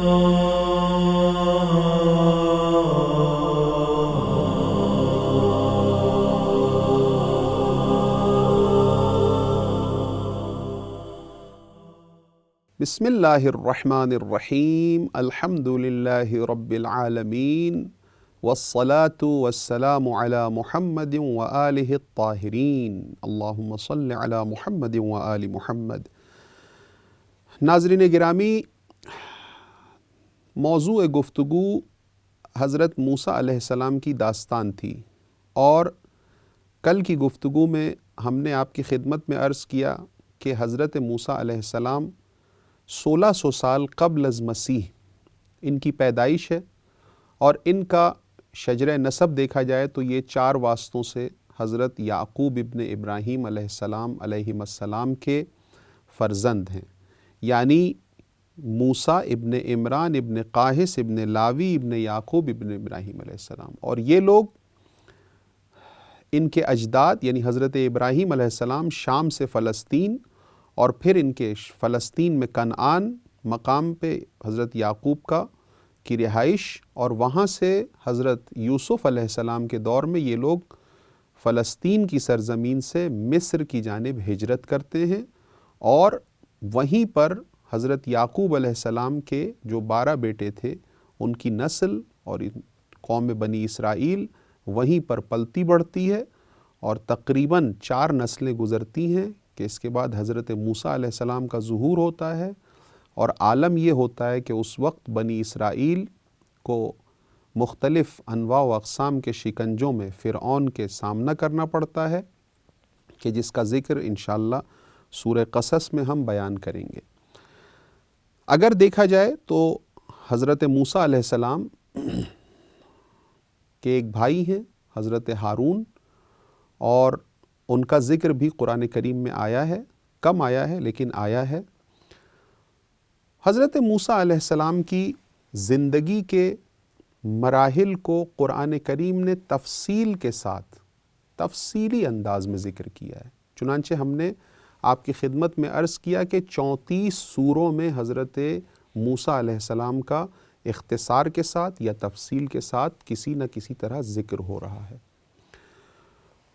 بسم اللہ الرحمن الرحیم الحمد للہ رب العالمین والصلاة والسلام علی محمد وآلہ الطاہرین اللہم صل علی محمد وآل محمد۔ ناظرین گرامی، موضوع گفتگو حضرت موسیٰ علیہ السلام کی داستان تھی، اور کل کی گفتگو میں ہم نے آپ کی خدمت میں عرض کیا کہ حضرت موسیٰ علیہ السلام 1600 سال قبل از مسیح ان کی پیدائش ہے، اور ان کا شجرہ نسب دیکھا جائے تو یہ 4 واسطوں سے حضرت یعقوب ابن ابراہیم علیہ السلام کے فرزند ہیں، یعنی موسیٰ ابن عمران ابن قاہس ابن لاوی ابن یعقوب ابن ابراہیم علیہ السلام۔ اور یہ لوگ، ان کے اجداد یعنی حضرت ابراہیم علیہ السلام شام سے فلسطین، اور پھر ان کے فلسطین میں کنعان مقام پہ حضرت یعقوب کی رہائش، اور وہاں سے حضرت یوسف علیہ السلام کے دور میں یہ لوگ فلسطین کی سرزمین سے مصر کی جانب ہجرت کرتے ہیں، اور وہیں پر حضرت یعقوب علیہ السلام کے جو 12 بیٹے تھے ان کی نسل اور قوم بنی اسرائیل وہیں پر پلتی بڑھتی ہے، اور تقریباً 4 نسلیں گزرتی ہیں کہ اس کے بعد حضرت موسیٰ علیہ السلام کا ظہور ہوتا ہے، اور عالم یہ ہوتا ہے کہ اس وقت بنی اسرائیل کو مختلف انواع و اقسام کے شکنجوں میں فرعون کے سامنا کرنا پڑتا ہے، کہ جس کا ذکر انشاءاللہ سورہ قصص میں ہم بیان کریں گے۔ اگر دیکھا جائے تو حضرت موسیٰ علیہ السلام کے ایک بھائی ہیں حضرت ہارون، اور ان کا ذکر بھی قرآن کریم میں آیا ہے، کم آیا ہے لیکن آیا ہے۔ حضرت موسیٰ علیہ السلام کی زندگی کے مراحل کو قرآن کریم نے تفصیل کے ساتھ تفصیلی انداز میں ذکر کیا ہے، چنانچہ ہم نے آپ کی خدمت میں عرض کیا کہ 34 سوروں میں حضرت موسیٰ علیہ السلام کا اختصار کے ساتھ یا تفصیل کے ساتھ کسی نہ کسی طرح ذکر ہو رہا ہے،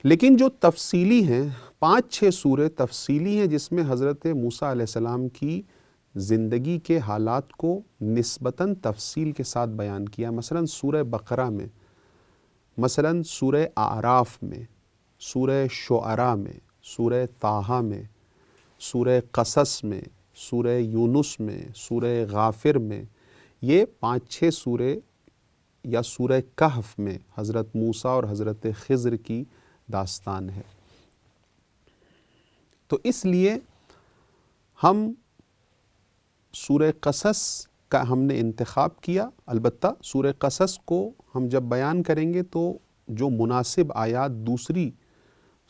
لیکن جو تفصیلی ہیں 5-6 سورے تفصیلی ہیں جس میں حضرت موسیٰ علیہ السلام کی زندگی کے حالات کو نسبتاً تفصیل کے ساتھ بیان کیا۔ مثلا سورہ بقرہ میں، مثلا سورہ اعراف میں، سورہ شعراء میں، سورہ طٰہٰ میں، سورہ قصص میں، سورہ یونس میں، سورہ غافر میں، یہ 5-6 سورے یا سورہ کہف میں حضرت موسیٰ اور حضرت خضر کی داستان ہے۔ تو اس لیے ہم سورہ قصص کا ہم نے انتخاب کیا۔ البتہ سورہ قصص کو ہم جب بیان کریں گے تو جو مناسب آیات دوسری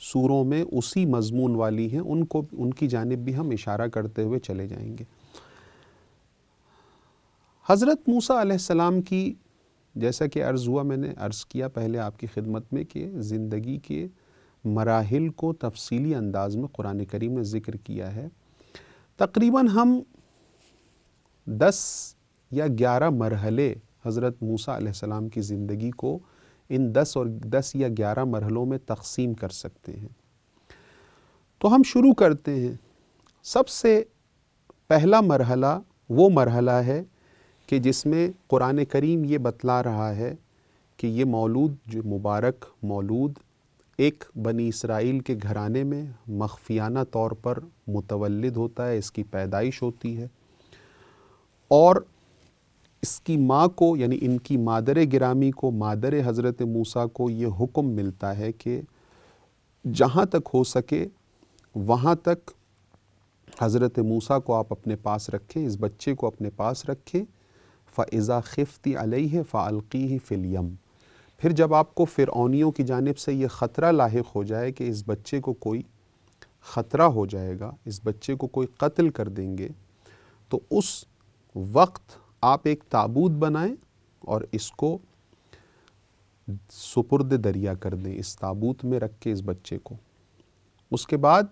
سوروں میں اسی مضمون والی ہیں ان کی جانب بھی ہم اشارہ کرتے ہوئے چلے جائیں گے۔ حضرت موسیٰ علیہ السلام کی، جیسا کہ عرض ہوا، میں نے عرض کیا پہلے آپ کی خدمت میں کہ زندگی کے مراحل کو تفصیلی انداز میں قرآن کریم نے ذکر کیا ہے۔ تقریباً ہم 10 یا 11 مرحلے حضرت موسیٰ علیہ السلام کی زندگی کو ان 10 یا 11 مرحلوں میں تقسیم کر سکتے ہیں۔ تو ہم شروع کرتے ہیں۔ سب سے پہلا مرحلہ وہ مرحلہ ہے کہ جس میں قرآن کریم یہ بتلا رہا ہے کہ یہ مولود، جو مبارک مولود، ایک بنی اسرائیل کے گھرانے میں مخفیانہ طور پر متولد ہوتا ہے، اس کی پیدائش ہوتی ہے، اور اس کی ماں کو یعنی ان کی مادر گرامی کو، مادر حضرت موسیٰ کو یہ حکم ملتا ہے کہ جہاں تک ہو سکے وہاں تک حضرت موسیٰ کو آپ اپنے پاس رکھیں، اس بچے کو اپنے پاس رکھیں۔ فَإِذَا خِفْتِ عَلَيْهِ فَأَلْقِيهِ فِي الْيَمِّ، پھر جب آپ کو فرعونیوں کی جانب سے یہ خطرہ لاحق ہو جائے کہ اس بچے کو کوئی خطرہ ہو جائے گا، اس بچے کو کوئی قتل کر دیں گے، تو اس وقت آپ ایک تابوت بنائیں اور اس کو سپرد دریا کر دیں، اس تابوت میں رکھ کے اس بچے کو۔ اس کے بعد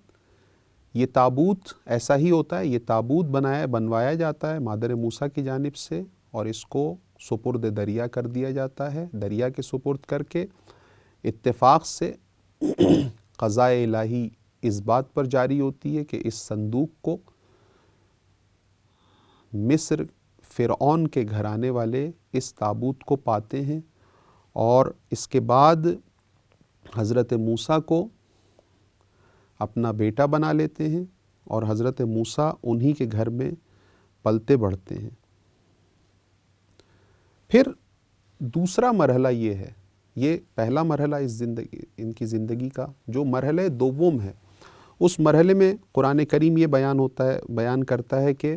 یہ تابوت ایسا ہی ہوتا ہے، یہ تابوت بنوایا جاتا ہے مادر موسیٰ کی جانب سے، اور اس کو سپرد دریا کر دیا جاتا ہے۔ دریا کے سپرد کر کے اتفاق سے قضاء الہی اس بات پر جاری ہوتی ہے کہ اس صندوق کو مصر فرعون کے گھرانے والے اس تابوت کو پاتے ہیں، اور اس کے بعد حضرت موسیٰ کو اپنا بیٹا بنا لیتے ہیں، اور حضرت موسیٰ انہی کے گھر میں پلتے بڑھتے ہیں۔ پھر دوسرا مرحلہ یہ ہے، یہ پہلا مرحلہ ان کی زندگی کا جو مرحلہ دوم ہے، اس مرحلے میں قرآن کریم یہ بیان کرتا ہے کہ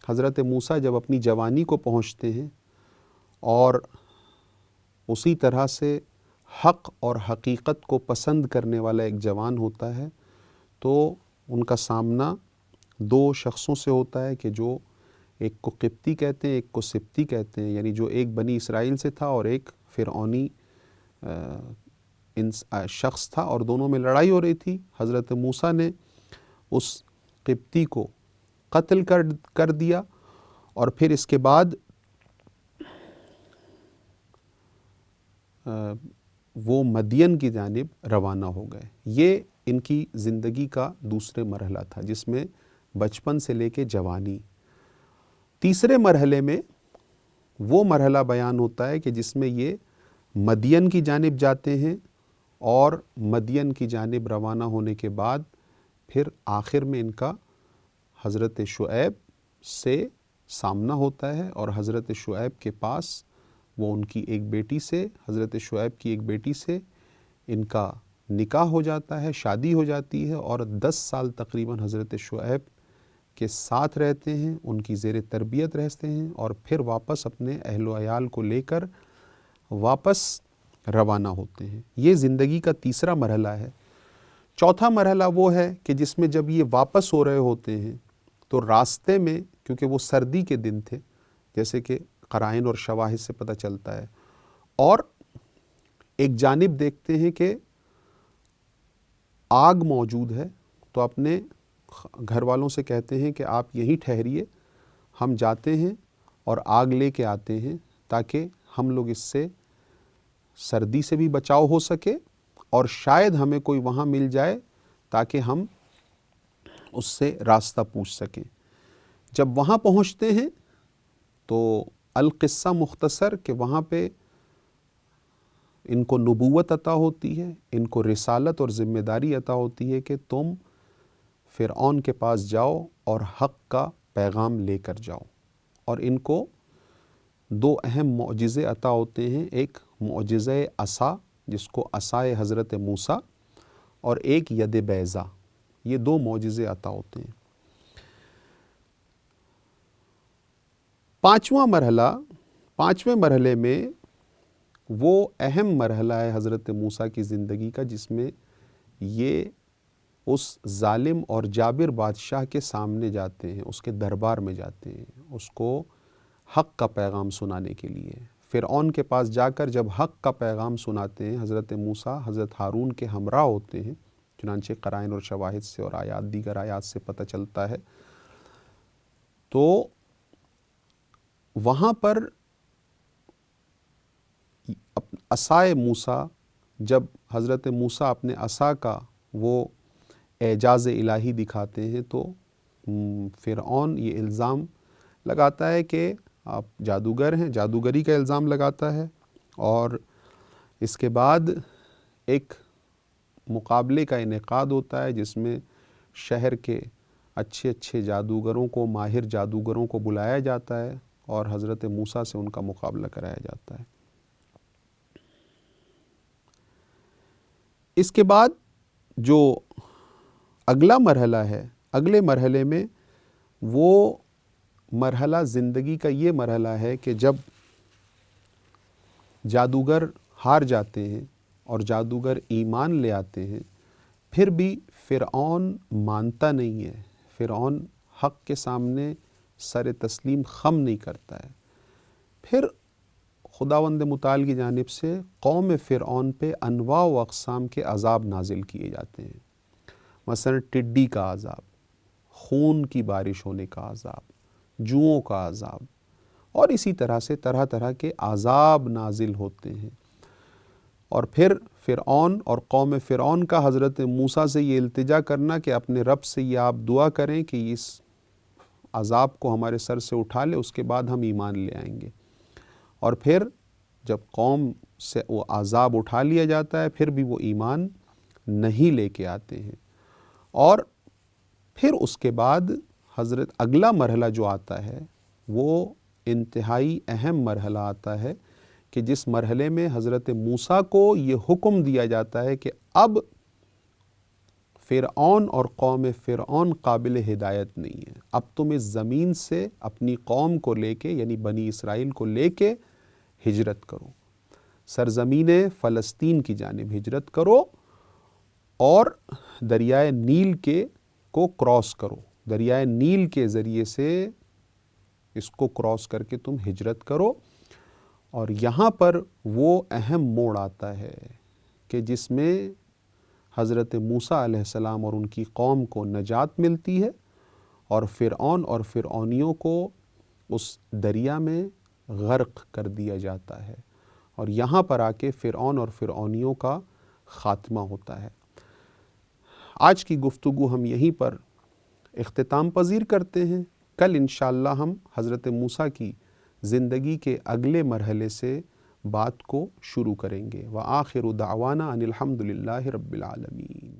حضرت موسیٰ جب اپنی جوانی کو پہنچتے ہیں اور اسی طرح سے حق اور حقیقت کو پسند کرنے والا ایک جوان ہوتا ہے، تو ان کا سامنا دو شخصوں سے ہوتا ہے کہ جو ایک کو قبطی کہتے ہیں، ایک کو سبطی کہتے ہیں، یعنی جو ایک بنی اسرائیل سے تھا اور ایک فرعونی شخص تھا، اور دونوں میں لڑائی ہو رہی تھی۔ حضرت موسیٰ نے اس قبطی کو قتل کر دیا، اور پھر اس کے بعد وہ مدین کی جانب روانہ ہو گئے۔ یہ ان کی زندگی کا دوسرے مرحلہ تھا، جس میں بچپن سے لے کے جوانی۔ تیسرے مرحلے میں وہ مرحلہ بیان ہوتا ہے کہ جس میں یہ مدین کی جانب جاتے ہیں، اور مدین کی جانب روانہ ہونے کے بعد پھر آخر میں ان کا حضرت شعیب سے سامنا ہوتا ہے، اور حضرت شعیب کے پاس وہ ان کی ایک بیٹی سے، حضرت شعیب کی ایک بیٹی سے ان کا نکاح ہو جاتا ہے، شادی ہو جاتی ہے، اور 10 سال تقریباً حضرت شعیب کے ساتھ رہتے ہیں، ان کی زیر تربیت رہتے ہیں، اور پھر واپس اپنے اہل و عیال کو لے کر واپس روانہ ہوتے ہیں۔ یہ زندگی کا تیسرا مرحلہ ہے۔ چوتھا مرحلہ وہ ہے کہ جس میں جب یہ واپس ہو رہے ہوتے ہیں تو راستے میں، کیونکہ وہ سردی کے دن تھے جیسے کہ قرائن اور شواہد سے پتہ چلتا ہے، اور ایک جانب دیکھتے ہیں کہ آگ موجود ہے، تو اپنے گھر والوں سے کہتے ہیں کہ آپ یہیں ٹھہریے، ہم جاتے ہیں اور آگ لے کے آتے ہیں تاکہ ہم لوگ اس سے سردی سے بھی بچاؤ ہو سکے، اور شاید ہمیں کوئی وہاں مل جائے تاکہ ہم اس سے راستہ پوچھ سکیں۔ جب وہاں پہنچتے ہیں تو القصہ مختصر کہ وہاں پہ ان کو نبوت عطا ہوتی ہے، ان کو رسالت اور ذمہ داری عطا ہوتی ہے کہ تم فرعون کے پاس جاؤ اور حق کا پیغام لے کر جاؤ، اور ان کو 2 اہم معجزے عطا ہوتے ہیں، ایک معجزہ عصا جس کو عصائے حضرت موسیٰ، اور ایک ید بیضا، یہ 2 معجزے عطا ہوتے ہیں۔ 5ویں مرحلے میں وہ اہم مرحلہ ہے حضرت موسیٰ کی زندگی کا، جس میں یہ اس ظالم اور جابر بادشاہ کے سامنے جاتے ہیں، اس کے دربار میں جاتے ہیں، اس کو حق کا پیغام سنانے کے لیے۔ فرعون کے پاس جا کر جب حق کا پیغام سناتے ہیں، حضرت موسیٰ حضرت ہارون کے ہمراہ ہوتے ہیں، چنانچہ قرائن اور شواہد سے اور دیگر آیات سے پتہ چلتا ہے، تو وہاں پر عصائے موسیٰ، جب حضرت موسیٰ اپنے عصا کا وہ اعجاز الہی دکھاتے ہیں تو فرعون یہ الزام لگاتا ہے کہ آپ جادوگر ہیں، جادوگری کا الزام لگاتا ہے، اور اس کے بعد ایک مقابلے کا انعقاد ہوتا ہے جس میں شہر کے اچھے جادوگروں کو، ماہر جادوگروں کو بلایا جاتا ہے، اور حضرت موسیٰ سے ان کا مقابلہ کرایا جاتا ہے۔ اس کے بعد جو اگلا مرحلہ ہے، اگلے مرحلے میں وہ مرحلہ زندگی کا یہ مرحلہ ہے کہ جب جادوگر ہار جاتے ہیں اور جادوگر ایمان لے آتے ہیں، پھر بھی فرعون مانتا نہیں ہے، فرعون حق کے سامنے سر تسلیم خم نہیں کرتا ہے۔ پھر خداوند متعال کی جانب سے قوم فرعون پہ انواع و اقسام کے عذاب نازل کیے جاتے ہیں، مثلا ٹڈی کا عذاب، خون کی بارش ہونے کا عذاب، جوؤں کا عذاب، اور اسی طرح سے طرح طرح کے عذاب نازل ہوتے ہیں۔ اور پھر فرعون اور قوم فرعون کا حضرت موسیٰ سے یہ التجا کرنا کہ اپنے رب سے یہ آپ دعا کریں کہ اس عذاب کو ہمارے سر سے اٹھا لے، اس کے بعد ہم ایمان لے آئیں گے۔ اور پھر جب قوم سے وہ عذاب اٹھا لیا جاتا ہے پھر بھی وہ ایمان نہیں لے کے آتے ہیں۔ اور پھر اس کے بعد حضرت اگلا مرحلہ جو آتا ہے وہ انتہائی اہم مرحلہ آتا ہے کہ جس مرحلے میں حضرت موسیٰ کو یہ حکم دیا جاتا ہے کہ اب فرعون اور قوم فرعون قابل ہدایت نہیں ہے، اب تم اس زمین سے اپنی قوم کو لے کے یعنی بنی اسرائیل کو لے کے ہجرت کرو، سرزمین فلسطین کی جانب ہجرت کرو اور دریائے نیل کو کراس کرو، دریائے نیل کے ذریعے سے اس کو کراس کر کے تم ہجرت کرو۔ اور یہاں پر وہ اہم موڑ آتا ہے کہ جس میں حضرت موسیٰ علیہ السلام اور ان کی قوم کو نجات ملتی ہے اور فرعون اور فرعونیوں کو اس دریا میں غرق کر دیا جاتا ہے، اور یہاں پر آ کے فرعون اور فرعونیوں کا خاتمہ ہوتا ہے۔ آج کی گفتگو ہم یہیں پر اختتام پذیر کرتے ہیں۔ کل انشاءاللہ ہم حضرت موسیٰ کی زندگی کے اگلے مرحلے سے بات کو شروع کریں گے۔ وآخر دعوانا ان الحمد للہ رب العالمین۔